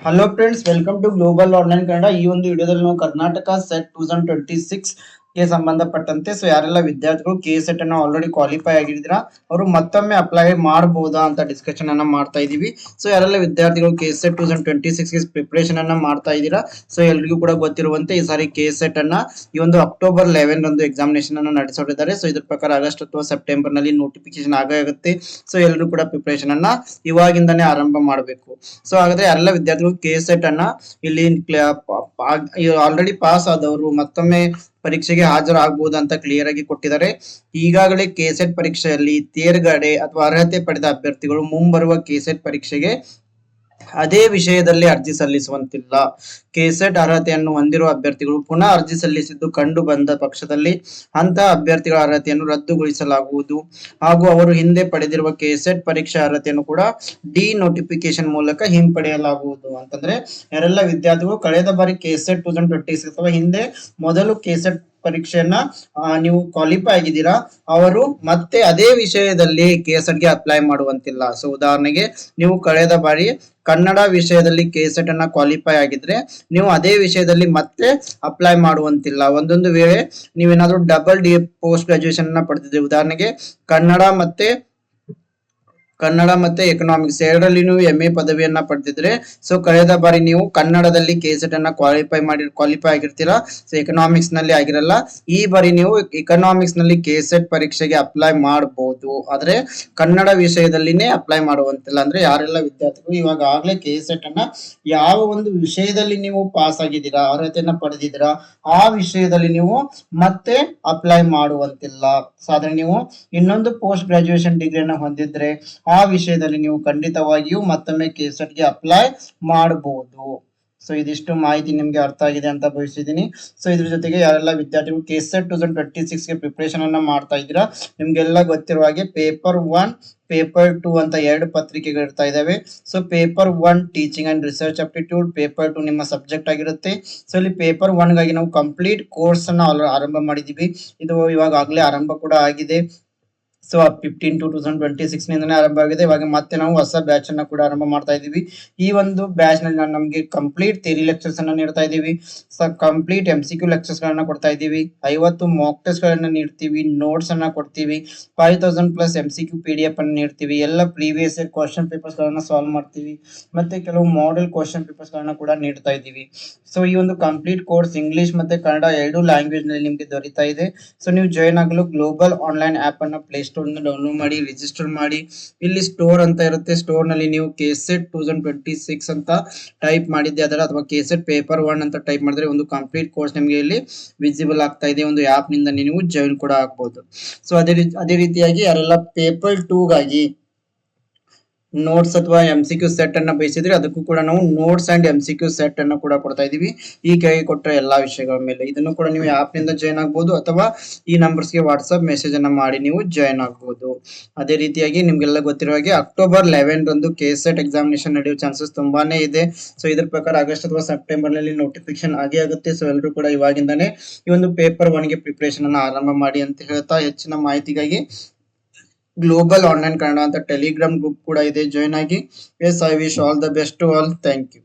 Hello friends, welcome to global online Kannada. ಈ ಒಂದು ವಿಡಿಯೋದಲ್ಲಿ ನಾವು ಕರ್ನಾಟಕ ಸೆಟ್ 2026 ಗೆ ಸಂಬಂಧಪಟ್ಟಂತೆ ಯಾರೆಲ್ಲ ವಿದ್ಯಾರ್ಥಿಗಳು ಕೆ ಸೆಟ್ ಅನ್ನು ಆಲ್ರೆಡಿ ಕ್ವಾಲಿಫೈ ಆಗಿದ್ದೀರಾ ಅವರು ಮತ್ತೊಮ್ಮೆ ಅಪ್ಲೈ ಮಾಡಬಹುದಾ ಅಂತ ಡಿಸ್ಕಷನ್ ಅನ್ನ ಮಾಡ್ತಾ ಇದೀವಿ. ಯಾರೆಲ್ಲ ವಿದ್ಯಾರ್ಥಿಗಳು ಕೆ ಸೆಟ್ 2026 ಗೆ ಪ್ರಿಪರೇಷನ್ ಅನ್ನ ಮಾಡ್ತಾ ಇದ್ದೀರಾ, ಎಲ್ರಿಗೂ ಕೂಡ ಗೊತ್ತಿರುವಂತೆ ಈ ಸಾರಿ ಕೆ ಸೆಟ್ ಅನ್ನ ಈ ಒಂದು ಅಕ್ಟೋಬರ್ 11 ರಂದು ಎಕ್ಸಾಮಿನೇಷನ್ ಅನ್ನ ನಡೆಸೋರಿದ್ದಾರೆ. ಇದ್ರ ಪ್ರಕಾರ ಆಗಸ್ಟ್ ಅಥವಾ ಸೆಪ್ಟೆಂಬರ್ ನಲ್ಲಿ ನೋಟಿಫಿಕೇಶನ್ ಆಗುತ್ತೆ. ಎಲ್ಲರೂ ಕೂಡ ಪ್ರಿಪರೇಷನ್ ಅನ್ನ ಇವಾಗಿಂದಾನೇ ಆರಂಭ ಮಾಡಬೇಕು. ಹಾಗಾದ್ರೆ ಎಲ್ಲ ವಿದ್ಯಾರ್ಥಿಗಳು ಕೆ ಸೆಟ್ ಅನ್ನ ಇಲ್ಲಿ ಆಲ್ರೆಡಿ ಪಾಸ್ ಆದವರು ಮತ್ತೊಮ್ಮೆ ಪರೀಕ್ಷೆಗೆ ಹಾಜರಾಗಬಹುದು ಅಂತ ಕ್ಲಿಯರ್ ಆಗಿ ಕೊಟ್ಟಿದ್ದಾರೆ. ಈಗಾಗಲೇ ಕೆ ಸೆಟ್ ಪರೀಕ್ಷೆಯಲ್ಲಿ ತೇರ್ಗಡೆ ಅಥವಾ ಅರ್ಹತೆ ಪಡೆದ ಅಭ್ಯರ್ಥಿಗಳು ಮುಂಬರುವ ಕೆ ಸೆಟ್ ಪರೀಕ್ಷೆಗೆ ಅದೇ ವಿಷಯದಲ್ಲಿ ಅರ್ಜಿ ಸಲ್ಲಿಸುವಂತಿಲ್ಲ. ಕೆಸೆಟ್ ಅರ್ಹತೆಯನ್ನು ಹೊಂದಿರುವ ಅಭ್ಯರ್ಥಿಗಳು ಪುನಃ ಅರ್ಜಿ ಸಲ್ಲಿಸಿದ್ದು ಕಂಡು ಬಂದ ಪಕ್ಷದಲ್ಲಿ ಅಂತಹ ಅಭ್ಯರ್ಥಿಗಳ ಅರ್ಹತೆಯನ್ನು ರದ್ದುಗೊಳಿಸಲಾಗುವುದು ಹಾಗೂ ಅವರು ಹಿಂದೆ ಪಡೆದಿರುವ ಕೆಸೆಟ್ ಪರೀಕ್ಷಾ ಅರ್ಹತೆಯನ್ನು ಕೂಡ ಡಿ ನೋಟಿಫಿಕೇಶನ್ ಮೂಲಕ ಹಿಂಪಡೆಯಲಾಗುವುದು. ಅಂತಂದ್ರೆ ಯಾರೆಲ್ಲ ವಿದ್ಯಾರ್ಥಿಗಳು ಕಳೆದ ಬಾರಿ ಕೆಸೆಟ್ 2026 ಅಥವಾ ಹಿಂದೆ ಮೊದಲು ಕೆಸೆಟ್ ಪರೀಕ್ಷೆಯನ್ನ ನೀವು ಕ್ವಾಲಿಫೈ ಆಗಿದ್ದೀರಾ, ಅವರು ಮತ್ತೆ ಅದೇ ವಿಷಯದಲ್ಲಿ ಕೆಸೆಟ್ ಗೆ ಅಪ್ಲೈ ಮಾಡುವಂತಿಲ್ಲ. ಉದಾಹರಣೆಗೆ ನೀವು ಕಳೆದ ಬಾರಿ ಕನ್ನಡ ವಿಷಯದಲ್ಲಿ ಕೆಸೆಟ್ ಅನ್ನ ಕ್ವಾಲಿಫೈ ಆಗಿದ್ರೆ ನೀವು ಅದೇ ವಿಷಯದಲ್ಲಿ ಮತ್ತೆ ಅಪ್ಲೈ ಮಾಡುವಂತಿಲ್ಲ. ಒಂದೊಂದು ವೇಳೆ ನೀವೇನಾದ್ರೂ ಡಬಲ್ ಡಿ ಪೋಸ್ಟ್ ಗ್ರಾಜುಯೇಷನ್ ಅನ್ನ ಪಡೆದಿದ್ರೆ, ಉದಾಹರಣೆಗೆ ಕನ್ನಡ ಮತ್ತೆ ಎಕನಾಮಿಕ್ಸ್ ಎರಡರಲ್ಲಿ ನೀವು MA ಪದವಿಯನ್ನ ಪಡೆದಿದ್ರೆ ಕಳೆದ ಬಾರಿ ನೀವು ಕನ್ನಡದಲ್ಲಿ ಕೆಸೆಟ್ ಅನ್ನ ಕ್ವಾಲಿಫೈ ಆಗಿರ್ತೀರಾ, ಎಕನಾಮಿಕ್ಸ್ ನಲ್ಲಿ ಆಗಿರಲ್ಲ. ಈ ಬಾರಿ ನೀವು ಎಕನಾಮಿಕ್ಸ್ ನಲ್ಲಿ ಕೆಸೆಟ್ ಪರೀಕ್ಷೆಗೆ ಅಪ್ಲೈ ಮಾಡಬಹುದು, ಆದ್ರೆ ಕನ್ನಡ ವಿಷಯದಲ್ಲಿನೇ ಅಪ್ಲೈ ಮಾಡುವಂತಿಲ್ಲ. ಅಂದ್ರೆ ಯಾರೆಲ್ಲ ವಿದ್ಯಾರ್ಥಿಗಳು ಇವಾಗ ಆಗ್ಲೇ ಕೆಸೆಟ್ ಅನ್ನ ಯಾವ ಒಂದು ವಿಷಯದಲ್ಲಿ ನೀವು ಪಾಸ್ ಆಗಿದ್ದೀರಾ, ಅರ್ಹತೆಯನ್ನ ಪಡೆದಿದ್ದೀರಾ, ಆ ವಿಷಯದಲ್ಲಿ ನೀವು ಮತ್ತೆ ಅಪ್ಲೈ ಮಾಡುವಂತಿಲ್ಲ. ಆದ್ರೆ ನೀವು ಇನ್ನೊಂದು ಪೋಸ್ಟ್ ಗ್ರಾಜುಯೇಷನ್ ಡಿಗ್ರಿಯನ್ನು ಹೊಂದಿದ್ರೆ ಆ ವಿಷಯದಲ್ಲಿ ನೀವು ಖಂಡಿತವಾಗಿಯೂ ಮತ್ತೊಮ್ಮೆ ಕೆಸೆಟ್ ಗೆ ಅಪ್ಲೈ ಮಾಡಬಹುದು. ಇದಿಷ್ಟು ಮಾಹಿತಿ ನಿಮ್ಗೆ ಅರ್ಥ ಆಗಿದೆ ಅಂತ ಭಾವಿಸಿದ್ದೀನಿ. ಇದ್ರ ಜೊತೆಗೆ ಯಾರೆಲ್ಲ ವಿದ್ಯಾರ್ಥಿಗಳು ಕೆಸೆಟ್ 2026 ಗೆ ಪ್ರಿಪರೇಷನ್ ಅನ್ನ ಮಾಡ್ತಾ ಇದ್ದೀರಾ, ನಿಮ್ಗೆಲ್ಲ ಗೊತ್ತಿರುವ ಹಾಗೆ ಪೇಪರ್ 1 ಪೇಪರ್ 2 ಅಂತ ಎರಡು ಪತ್ರಿಕೆಗಳು ಇರ್ತಾ ಇದಾವೆ. Paper 1 teaching and research aptitude, paper 2 ನಿಮ್ಮ ಸಬ್ಜೆಕ್ಟ್ ಆಗಿರುತ್ತೆ. ಇಲ್ಲಿ ಪೇಪರ್ 1 ಗಾಗಿ ನಾವು ಕಂಪ್ಲೀಟ್ ಕೋರ್ಸ್ ಅನ್ನ ಆರಂಭ ಮಾಡಿದೀವಿ. ಇದು ಇವಾಗ ಆಗ್ಲೇ ಆರಂಭ ಕೂಡ ಆಗಿದೆ. 15 to 2026 ನಿಂದನೇ ಆರಂಭ ಆಗಿದೆ. ಇವಾಗ ಮತ್ತೆ ನಾವು ಹೊಸ ಬ್ಯಾಚ್ ಅನ್ನ ಕೂಡ ಆರಂಭ ಮಾಡ್ತಾ ಇದೀವಿ. ಈ ಒಂದು ಬ್ಯಾಚ್ ನಲ್ಲಿ ನಮಗೆ ಕಂಪ್ಲೀಟ್ ಥಿಯರಿ ಲೆಕ್ಚರ್ಸ್ ಅನ್ನ ನೀಡ್ತಾ ಇದೀವಿ, ಕಂಪ್ಲೀಟ್ MCQ ಲೆಕ್ಚರ್ಸ್ ಗಳನ್ನ ಕೊಡ್ತಾ ಇದೀವಿ, 50 ಮಾಕ್ ಟೆಸ್ಟ್ ಗಳನ್ನ ನೀಡ್ತೀವಿ, ನೋಟ್ಸ್ ಅನ್ನ ಕೊಡ್ತೀವಿ, 5000+ MCQ PDF ಅನ್ನ ನೀಡ್ತೀವಿ, ಎಲ್ಲ ಪ್ರೀವಿಯಸ್ ಇಯರ್ ಕ್ವಶನ್ ಪೇಪರ್ಸ್ ಗಳನ್ನ ಸಾಲ್ವ್ ಮಾಡ್ತೀವಿ, ಮತ್ತೆ ಕೆಲವು ಮಾಡೆಲ್ ಕ್ವಶನ್ ಪೇಪರ್ಸ್ ಗಳನ್ನ ಕೂಡ ನೀಡ್ತಾ ಇದೀವಿ. ಈ ಒಂದು ಕಂಪ್ಲೀಟ್ ಕೋರ್ಸ್ ಇಂಗ್ಲಿಷ್ ಮತ್ತೆ ಕನ್ನಡ ಎರಡು ಲ್ಯಾಂಗ್ವೇಜ್ ನಲ್ಲಿ ನಿಮ್ಗೆ ದೊರೀತಾ ಇದೆ. ನೀವು ಜಾಯಿನ್ ಆಗಲು ಗ್ಲೋಬಲ್ ಆನ್ಲೈನ್ ಆಪ್ ಅನ್ನ ಪ್ಲೇ ಸ್ಟೋರ್ ಡೌನ್ಲೋಡ್ ಮಾಡಿ ರಿಜಿಸ್ಟರ್ ಮಾಡಿ. ಇಲ್ಲಿ ಸ್ಟೋರ್ ಅಂತ ಇರುತ್ತೆ, ಸ್ಟೋರ್ ನಲ್ಲಿ ನೀವು ಕೆಸೆಟ್ 2026 ಅಂತ ಟೈಪ್ ಮಾಡಿದ್ದೆ ಅದರ ಅಥವಾ ಕೆಸೆಟ್ ಪೇಪರ್ 1 ಅಂತ ಟೈಪ್ ಮಾಡಿದ್ರೆ ಒಂದು ಕಂಪ್ಲೀಟ್ ಕೋರ್ಸ್ ನಿಮಗೆ ಇಲ್ಲಿ ವಿಸಿಬಲ್ ಆಗ್ತಾ ಇದೆ. ಒಂದು ಆಪ್ ನಿಂದ ನೀವು ಜಾಯಿನ್ ಕೂಡ ಆಗಬಹುದು. ಅದೇ ರೀತಿಯಾಗಿ ಯಾರೆಲ್ಲ ಪೇಪರ್ 2 ಗಾಗಿ ನೋಟ್ಸ್ ಅಥವಾ MCQ ಸೆಟ್ ಅನ್ನ ಬಯಸಿದ್ರೆ ಅದಕ್ಕೂ ಕೂಡ ನಾವು ನೋಟ್ಸ್ ಅಂಡ್ MCQ ಸೆಟ್ ಅನ್ನು ಕೂಡ ಕೊಡ್ತಾ ಇದೀವಿ. ಈ ಕೈ ಕೊಟ್ಟ ಎಲ್ಲಾ ವಿಷಯಗಳ ಮೇಲೆ ಇದನ್ನು ಕೂಡ ನೀವು ಆಪ್ ನಿಂದ ಜಾಯಿನ್ ಆಗಬಹುದು ಅಥವಾ ಈ ನಂಬರ್ಸ್ಗೆ ವಾಟ್ಸ್ಆಪ್ ಮೆಸೇಜ್ ಅನ್ನ ಮಾಡಿ ನೀವು ಜಾಯಿನ್ ಆಗಬಹುದು. ಅದೇ ರೀತಿಯಾಗಿ ನಿಮ್ಗೆಲ್ಲ ಗೊತ್ತಿರೋ ಹಾಗೆ ಅಕ್ಟೋಬರ್ 11 ರಂದು ಕೆಸೆಟ್ ಎಕ್ಸಾಮಿನೇಷನ್ ನಡೆಯುವ ಚಾನ್ಸಸ್ ತುಂಬಾನೇ ಇದೆ. ಇದ್ರ ಪ್ರಕಾರ ಆಗಸ್ಟ್ ಅಥವಾ ಸೆಪ್ಟೆಂಬರ್ ನಲ್ಲಿ ನೋಟಿಫಿಕೇಶನ್ ಆಗುತ್ತೆ. ಎಲ್ಲರೂ ಕೂಡ ಇವಾಗಿಂದಾನೇ ಈ ಒಂದು ಪೇಪರ್ 1 ಗೆ ಪ್ರಿಪರೇಷನ್ ಅನ್ನ ಆರಂಭ ಮಾಡಿ ಅಂತ ಹೇಳ್ತಾ, ಹೆಚ್ಚಿನ ಮಾಹಿತಿಗಾಗಿ ಗ್ಲೋಬಲ್ ಆನ್ಲೈನ್ ಕನ್ನಡ ಅಂತ ಟೆಲಿಗ್ರಾಮ್ ಗ್ರೂಪ್ ಕೂಡ ಇದೆ, ಜಾಯಿನ್ ಆಗಿ. I wish all the best to all. Thank you.